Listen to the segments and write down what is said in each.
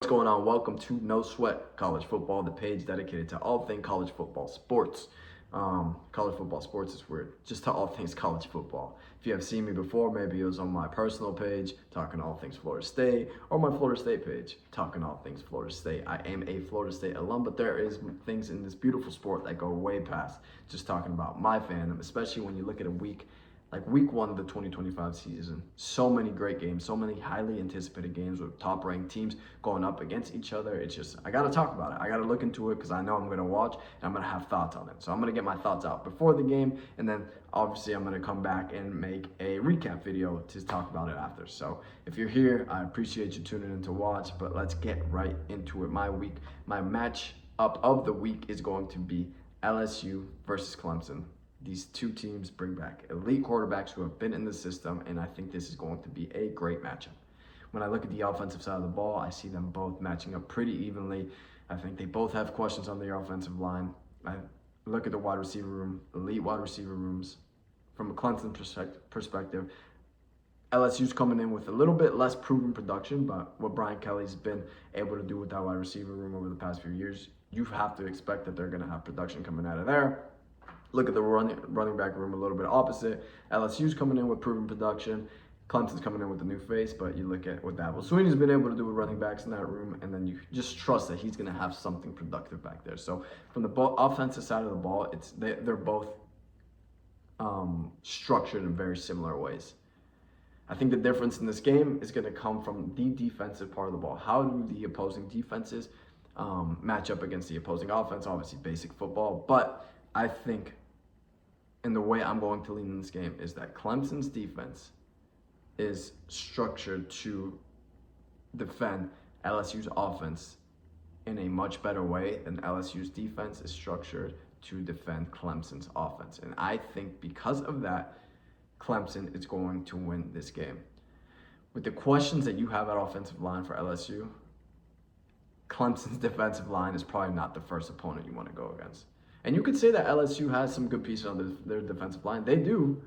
going on? Welcome to No Sweat College Football, the page dedicated to all things college football sports. College football sports is weird, just to all things college football. If you have seen me before, maybe it was on my personal page, talking all things Florida State, or my Florida State page, talking all things Florida State. I am a Florida State alum, but there is things in this beautiful sport that go way past just talking about my fandom, especially when you look at a week one of the 2025 season. So many great games, so many highly anticipated games with top ranked teams going up against each other. It's just, I got to talk about it. I got to look into it because I know I'm going to watch and I'm going to have thoughts on it. So I'm going to get my thoughts out before the game, and then obviously I'm going to come back and make a recap video to talk about it after. So if you're here, I appreciate you tuning in to watch, but let's get right into it. My match up of the week is going to be LSU versus Clemson. These two teams bring back elite quarterbacks who have been in the system, and I think this is going to be a great matchup. When I look at the offensive side of the ball, I see them both matching up pretty evenly. I think they both have questions on their offensive line. I look at the wide receiver room, elite wide receiver rooms. From a Clemson perspective, LSU's coming in with a little bit less proven production, but what Brian Kelly's been able to do with that wide receiver room over the past few years, you have to expect that they're going to have production coming out of there. Look at the running back room a little bit opposite. LSU's coming in with proven production. Clemson's coming in with a new face, but you look at what Dabo Swinney's been able to do with running backs in that room, and then you just trust that he's going to have something productive back there. So from the offensive side of the ball, they're both structured in very similar ways. I think the difference in this game is going to come from the defensive part of the ball. How do the opposing defenses match up against the opposing offense? Obviously, basic football, but I think, and the way I'm going to lean in this game is that Clemson's defense is structured to defend LSU's offense in a much better way than LSU's defense is structured to defend Clemson's offense. And I think because of that, Clemson is going to win this game. With the questions that you have at offensive line for LSU, Clemson's defensive line is probably not the first opponent you want to go against. And you could say that LSU has some good pieces on their defensive line. They do,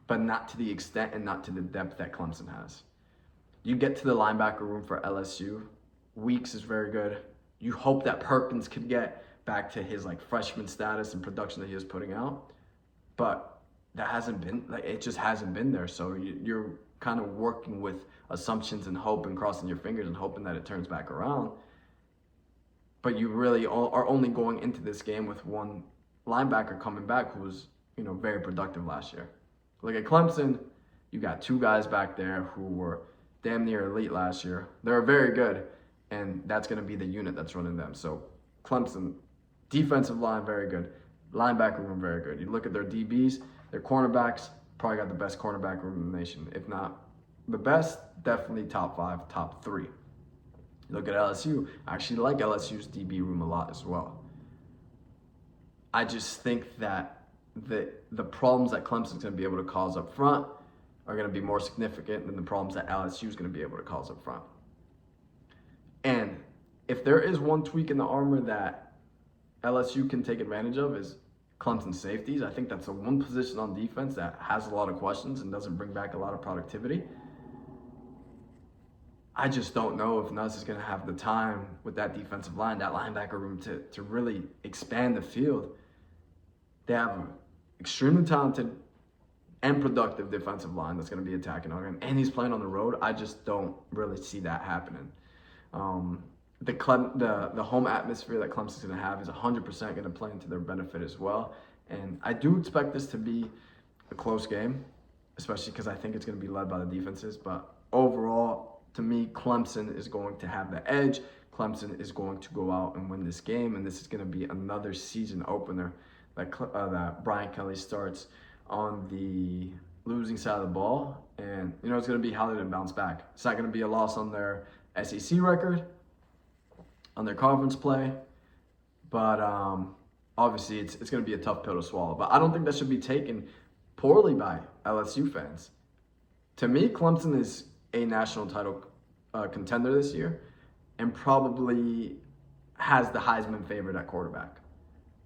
but not to the extent and not to the depth that Clemson has. You get to the linebacker room for LSU, Weeks is very good. You hope that Perkins could get back to his freshman status and production that he was putting out, but that hasn't been, it just hasn't been there. So you're kind of working with assumptions and hope and crossing your fingers and hoping that it turns back around. But you really are only going into this game with one linebacker coming back who was, very productive last year. Look at Clemson, you got two guys back there who were damn near elite last year. They're very good, and that's going to be the unit that's running them. So Clemson, defensive line, very good. Linebacker room, very good. You look at their DBs, their cornerbacks, probably got the best cornerback room in the nation. If not the best, definitely top 5, top 3. Look at LSU. I actually like LSU's DB room a lot as well. I just think that the problems that Clemson's going to be able to cause up front are going to be more significant than the problems that LSU is going to be able to cause up front. And if there is one tweak in the armor that LSU can take advantage of is Clemson's safeties. I think that's the one position on defense that has a lot of questions and doesn't bring back a lot of productivity. I just don't know if Nuss is going to have the time with that defensive line, that linebacker room to really expand the field. They have an extremely talented and productive defensive line that's going to be attacking on him, and he's playing on the road. I just don't really see that happening. The home atmosphere that Clemson's going to have is 100% going to play into their benefit as well. And I do expect this to be a close game, especially because I think it's going to be led by the defenses. But overall, to me, Clemson is going to have the edge. Clemson is going to go out and win this game, and this is going to be another season opener that Brian Kelly starts on the losing side of the ball. And, it's going to be how they bounce back. It's not going to be a loss on their SEC record, on their conference play, but obviously it's going to be a tough pill to swallow. But I don't think that should be taken poorly by LSU fans. To me, Clemson is a national title contender this year and probably has the Heisman favorite at quarterback.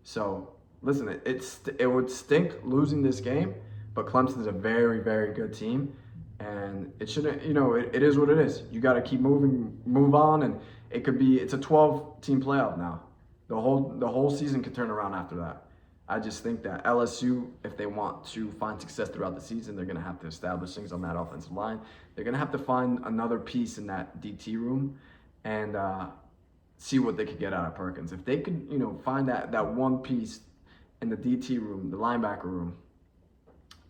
So, listen, it would stink losing this game, but Clemson's a very, very good team. And it shouldn't, it is what it is. You got to keep move on, and it's a 12-team playoff now. The whole season could turn around after that. I just think that LSU, if they want to find success throughout the season, they're going to have to establish things on that offensive line. They're going to have to find another piece in that DT room and see what they could get out of Perkins. If they could, find that one piece in the DT room, the linebacker room,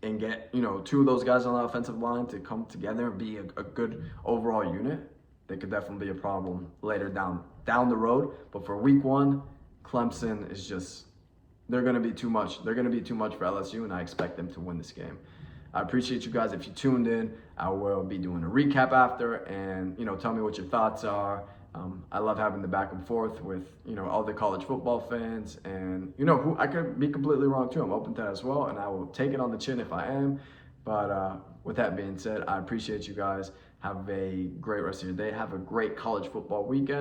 and get, two of those guys on the offensive line to come together and be a good overall unit, they could definitely be a problem later down the road. But for week one, Clemson is just, they're going to be too much. They're going to be too much for LSU, and I expect them to win this game. I appreciate you guys. If you tuned in, I will be doing a recap after, and, tell me what your thoughts are. I love having the back and forth with, all the college football fans, and, who I could be completely wrong too. I'm open to that as well, and I will take it on the chin if I am. But with that being said, I appreciate you guys. Have a great rest of your day. Have a great college football weekend.